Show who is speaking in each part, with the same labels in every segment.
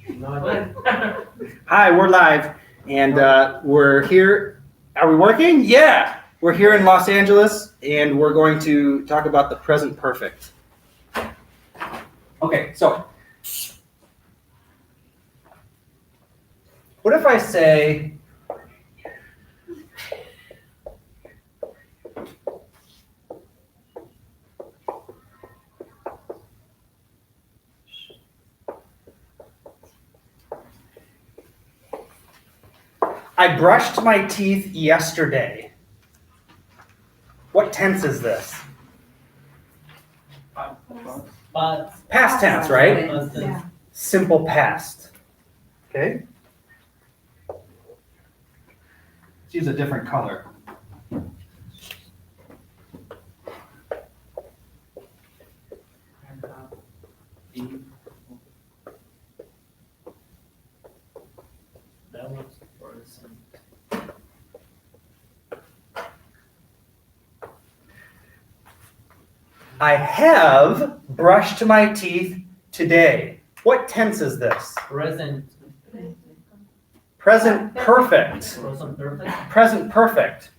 Speaker 1: Hi, we're live, and we're here. Are we working? Yeah! We're here in Los Angeles, and we're going to talk about the present perfect. Okay, so what if I say, I brushed my teeth yesterday. What tense is this? Past tense, right?
Speaker 2: Yeah.
Speaker 1: Simple past. Okay? Let's use a different color. I have brushed my teeth today. What tense is this?
Speaker 3: Present.
Speaker 1: Present perfect.
Speaker 3: Present perfect.
Speaker 1: Present perfect.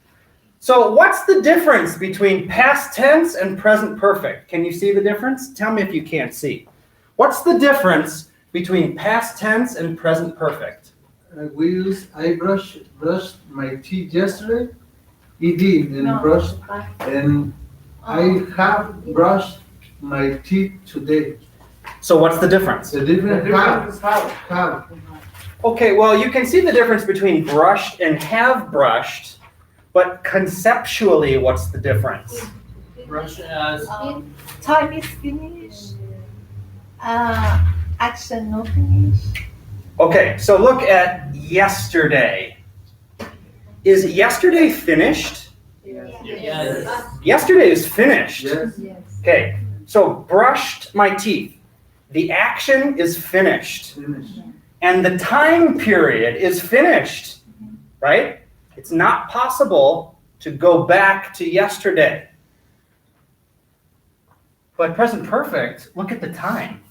Speaker 1: So what's the difference between past tense and present perfect? Can you see the difference? Tell me if you can't see. What's the difference between past tense and present perfect?
Speaker 4: I brushed my teeth yesterday. Brushed, and I have brushed my teeth today.
Speaker 1: So what's the difference?
Speaker 4: The difference have.
Speaker 1: Okay, well, you can see the difference between brushed and have brushed, but conceptually, what's the difference?
Speaker 3: Brush as
Speaker 2: Time is finished. Action no finish.
Speaker 1: Okay, so look at yesterday. Is yesterday finished?
Speaker 3: yes.
Speaker 1: Yesterday is finished.
Speaker 4: Yes.
Speaker 2: Yes.
Speaker 1: Okay, so brushed my teeth. The action is finished.
Speaker 4: Finished.
Speaker 1: And the time period is finished, right? It's not possible to go back to yesterday. But present perfect, look at the time.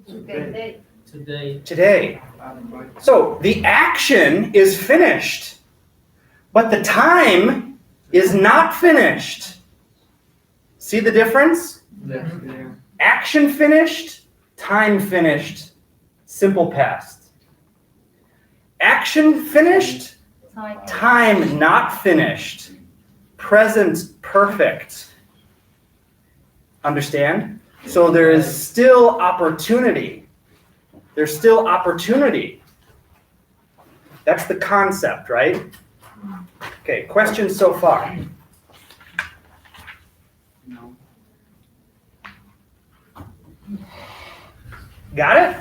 Speaker 2: Today.
Speaker 1: Today. So the action is finished, but the time is not finished. See the difference? Action finished, time finished, simple past. Action finished, time not finished, present perfect. Understand? So there is still opportunity. There's still opportunity. That's the concept, right? Okay, questions so far? Got it?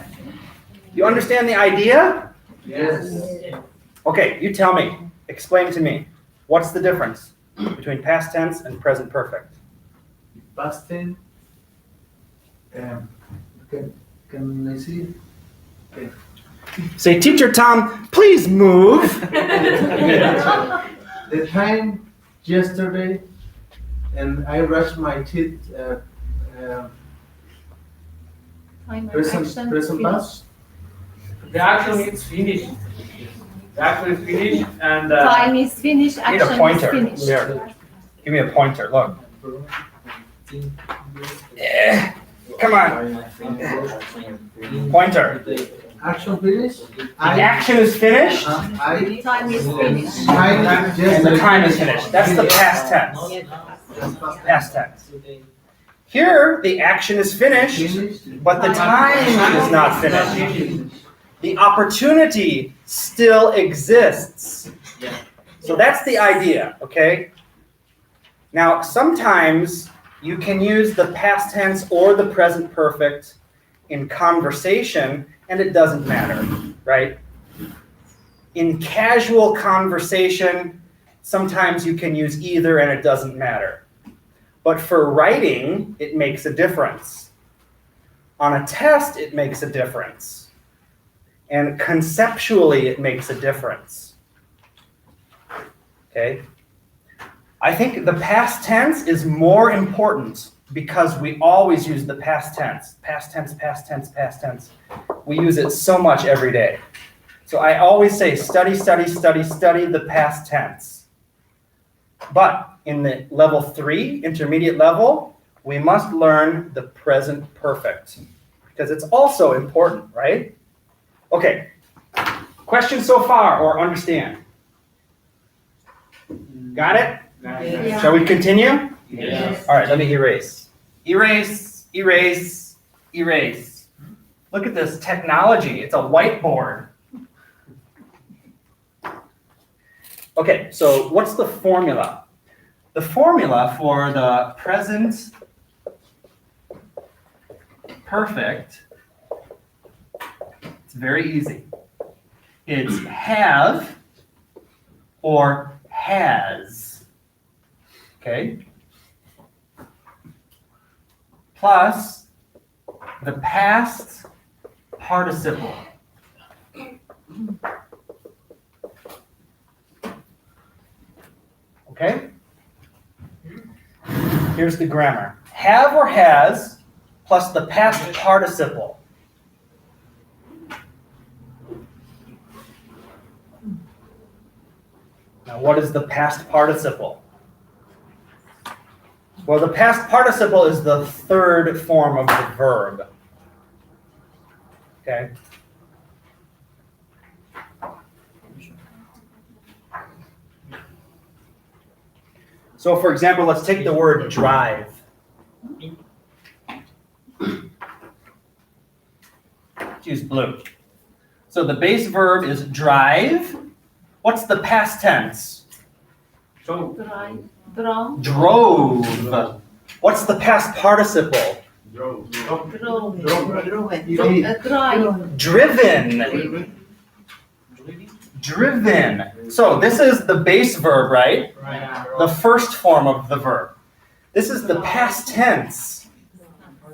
Speaker 1: You understand the idea?
Speaker 4: Yes.
Speaker 1: Okay, you tell me. Explain to me. What's the difference between past tense and present perfect?
Speaker 4: Past tense. Can I see? Okay.
Speaker 1: Say, Teacher Tom, please move.
Speaker 4: The time yesterday, and I brushed my teeth.
Speaker 2: Time and
Speaker 4: Present
Speaker 2: action
Speaker 4: past.
Speaker 3: The action is finished. The action is finished and
Speaker 2: Time is finished.
Speaker 1: Need a
Speaker 2: Action is
Speaker 1: pointer.
Speaker 2: finished.
Speaker 1: Here. Give me a pointer. Look. Yeah. Come on. Pointer.
Speaker 4: Action finished.
Speaker 1: The action is finished
Speaker 2: Time is finished.
Speaker 1: and the time is finished. That's the past tense. Past tense. Here, the action is finished, but the time is not finished. The opportunity still exists. So that's the idea, okay? Now, sometimes you can use the past tense or the present perfect in conversation, and it doesn't matter, right? In casual conversation, sometimes you can use either and it doesn't matter. But for writing, it makes a difference. On a test, it makes a difference. And conceptually, it makes a difference. Okay? I think the past tense is more important because we always use the past tense. Past tense, past tense, past tense. We use it so much every day. So I always say study, study, study, study the past tense. But in the level 3, intermediate level, we must learn the present perfect because it's also important, right? Okay. Questions so far or understand? Got it?
Speaker 2: Yeah.
Speaker 1: Shall we continue?
Speaker 3: Yes.
Speaker 1: All right, let me erase. Erase, erase, erase. Look at this technology. It's a whiteboard. Okay, so what's the formula? The formula for the present perfect, it's very easy. It's have or has. Okay? Plus the past participle. Okay? Here's the grammar. Have or has plus the past participle. Now, what is the past participle? Well, the past participle is the third form of the verb. Okay? So, for example, let's take the word drive. Let's use blue. So the base verb is drive. What's the past tense?
Speaker 3: So,
Speaker 2: Drive. Draw.
Speaker 1: Drove. What's the past participle?
Speaker 2: Drove.
Speaker 4: ED.
Speaker 2: Drive.
Speaker 1: Driven. Driven. So this is the base verb, right? The first form of the verb. This is the past tense,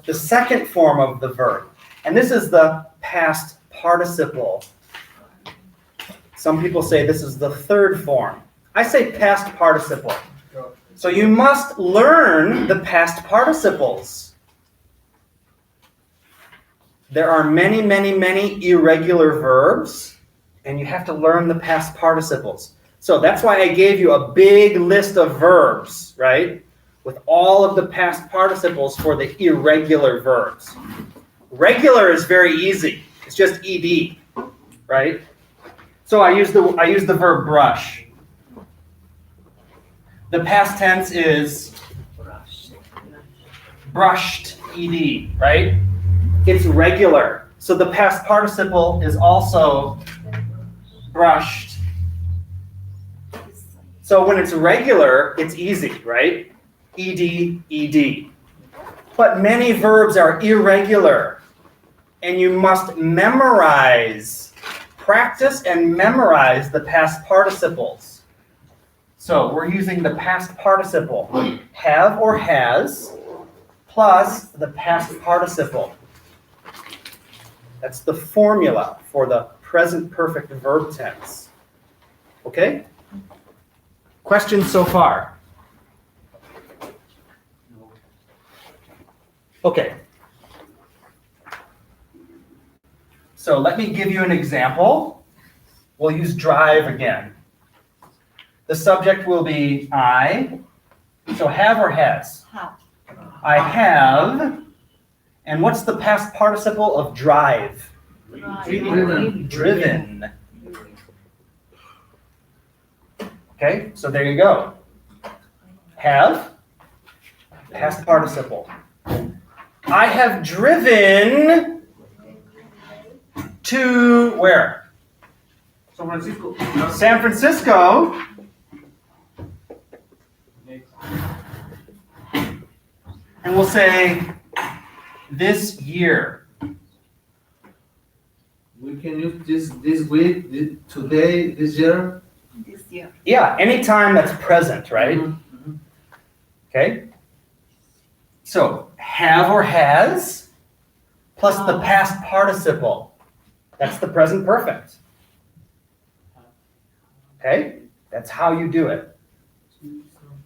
Speaker 1: the second form of the verb. And this is the past participle. Some people say this is the third form. I say past participle. So you must learn the past participles. There are many, many, many irregular verbs, and you have to learn the past participles. So that's why I gave you a big list of verbs, right? With all of the past participles for the irregular verbs. Regular is very easy. It's just ed, right? So I use the verb brush. The past tense is brushed, ed, right? It's regular. So the past participle is also brushed. So when it's regular, it's easy, right? Ed, ed. But many verbs are irregular, and you must memorize, practice and memorize the past participles. So we're using the past participle, have or has, plus the past participle. That's the formula for the present perfect verb tense. Okay? Questions so far? Okay. So let me give you an example. We'll use drive again. The subject will be I. So have or has?
Speaker 2: Have.
Speaker 1: I have. And what's the past participle of drive?
Speaker 2: Drive.
Speaker 1: Driven. Okay, so there you go. Have, past participle. I have driven to where?
Speaker 3: San Francisco.
Speaker 1: San Francisco. And we'll say this year.
Speaker 4: We can use this week, today, this year.
Speaker 2: This year.
Speaker 1: Yeah, anytime that's present, right? Okay. So have or has plus the past participle. That's the present perfect. Okay? That's how you do it.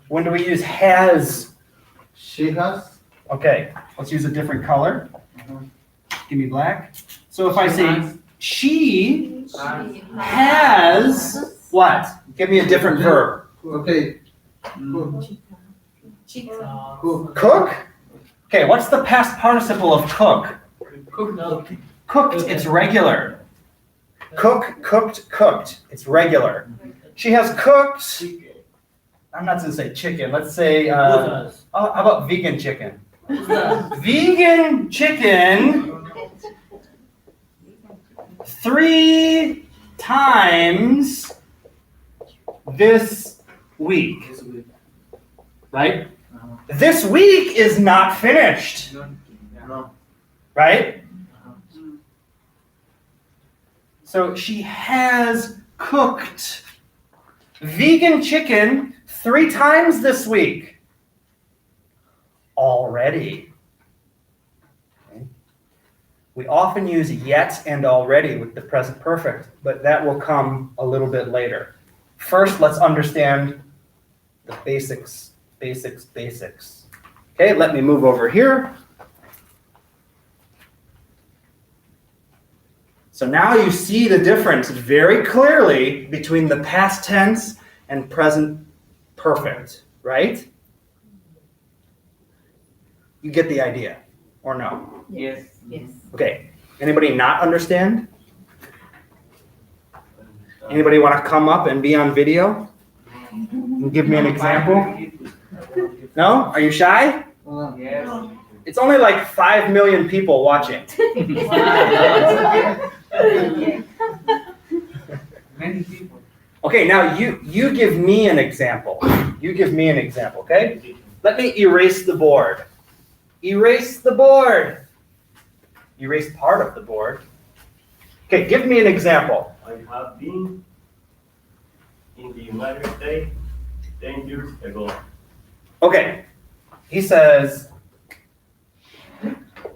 Speaker 1: When do we use has?
Speaker 4: She has.
Speaker 1: Okay, let's use a different color. Give me black. So if I say she has what? Give me a different verb.
Speaker 4: Okay. Cook.
Speaker 1: Cook? Okay, what's the past participle of cook?
Speaker 3: Cook.
Speaker 1: Cooked, it's regular. Cook, cooked, cooked. It's regular. She has cooked. I'm not going to say chicken. Let's say, how about vegan chicken? Vegan chicken 3 times this week. Right? This week is not finished.
Speaker 4: No.
Speaker 1: Right? So she has cooked vegan chicken 3 times this week already. Okay. We often use yet and already with the present perfect, but that will come a little bit later. First, let's understand the basics. Okay, let me move over here. So now you see the difference very clearly between the past tense and present perfect, right? You get the idea, or no?
Speaker 3: Yes.
Speaker 2: Yes.
Speaker 1: Okay, anybody not understand? Anybody want to come up and be on video? And give me an example? No? Are you shy?
Speaker 3: Yes.
Speaker 1: It's only like 5 million people watching.
Speaker 3: Many people.
Speaker 1: Okay, now you give me an example. You give me an example, okay? Let me erase the board. Erase the board. Erase part of the board. Okay, give me an example.
Speaker 5: I have been in the United States 10 years ago.
Speaker 1: Okay, he says,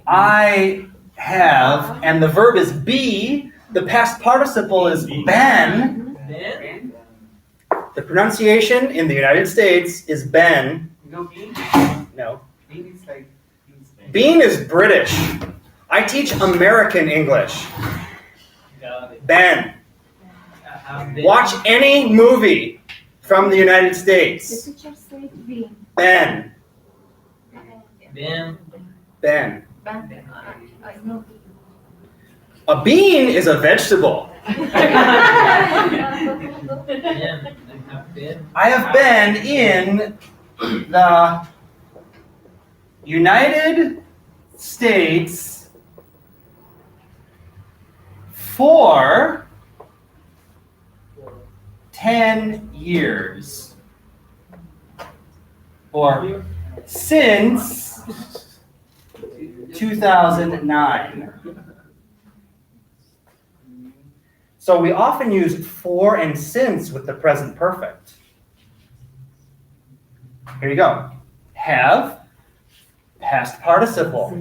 Speaker 1: I have, and the verb is be, the past participle is been.
Speaker 3: Then,
Speaker 1: The pronunciation in the United States is been.
Speaker 3: bean?
Speaker 1: No.
Speaker 3: Bean is like
Speaker 1: Bean is British. I teach American English. Ben. Watch any movie from the United
Speaker 2: The
Speaker 1: States.
Speaker 2: teacher said bean.
Speaker 1: Ben.
Speaker 3: Then,
Speaker 1: Ben.
Speaker 2: I know.
Speaker 1: A bean is a vegetable. I have been in the United States for 10 years. Or since 2009. So we often use for and since with the present perfect. Here you go. Have, past participle.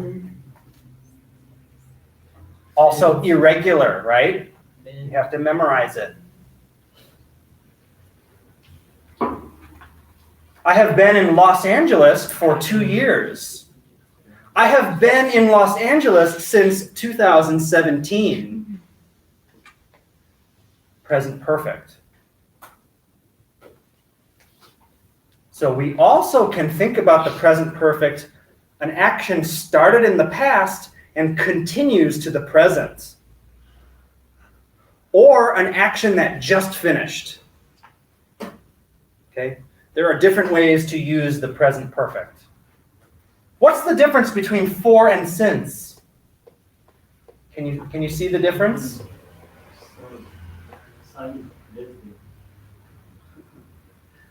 Speaker 1: Also irregular, right? You have to memorize it. I have been in Los Angeles for 2 years. I have been in Los Angeles since 2017. Present perfect. So we also can think about the present perfect, an action started in the past and continues to the present. Or an action that just finished. Okay? There are different ways to use the present perfect. What's the difference between for and since? Can you see the difference?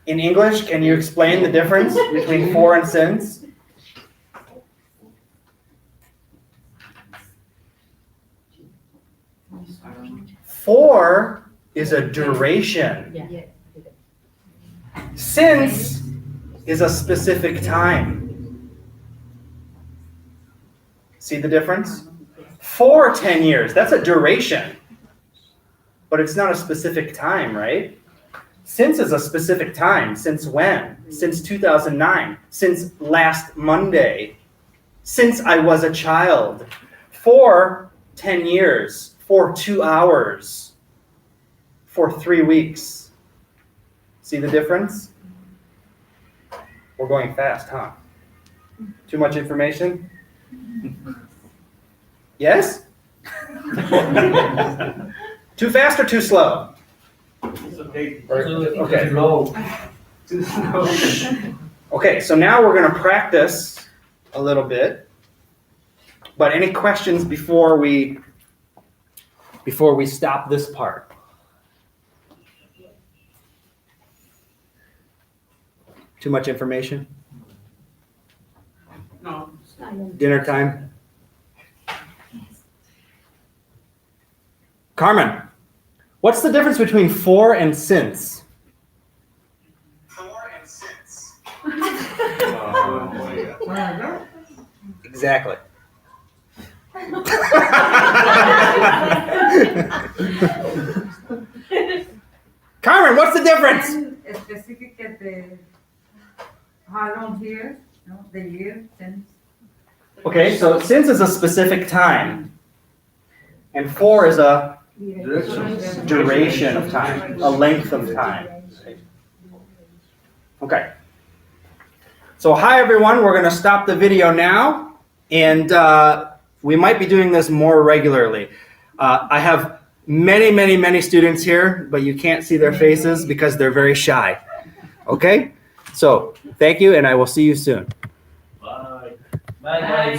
Speaker 1: In English, can you explain the difference between for and since? For is a duration.
Speaker 2: Yeah.
Speaker 1: Since is a specific time. See the difference? For 10 years, that's a duration. But it's not a specific time, right? Since is a specific time. Since when? Since 2009. Since last Monday. Since I was a child. For 10 years, for 2 hours, for 3 weeks. See the difference? We're going fast, huh? Too much information? Yes? Too fast or too slow?
Speaker 5: It's okay.
Speaker 1: Okay.
Speaker 3: Slow.
Speaker 1: Okay, so now we're going to practice a little bit. But any questions before we stop this part? Too much information?
Speaker 3: No.
Speaker 1: Dinner time? Carmen, what's the difference between for and since?
Speaker 5: For and since.
Speaker 1: Exactly. Carmen, what's the difference?
Speaker 6: Specific at the, how long here, no, the year, since.
Speaker 1: Okay, so since is a specific time, and for is a duration of time, a length of time. Okay. So hi everyone, we're going to stop the video now, and we might be doing this more regularly. I have many students here, but you can't see their faces because they're very shy. Okay? So thank you, and I will see you soon.
Speaker 5: Bye.
Speaker 3: Bye, guys.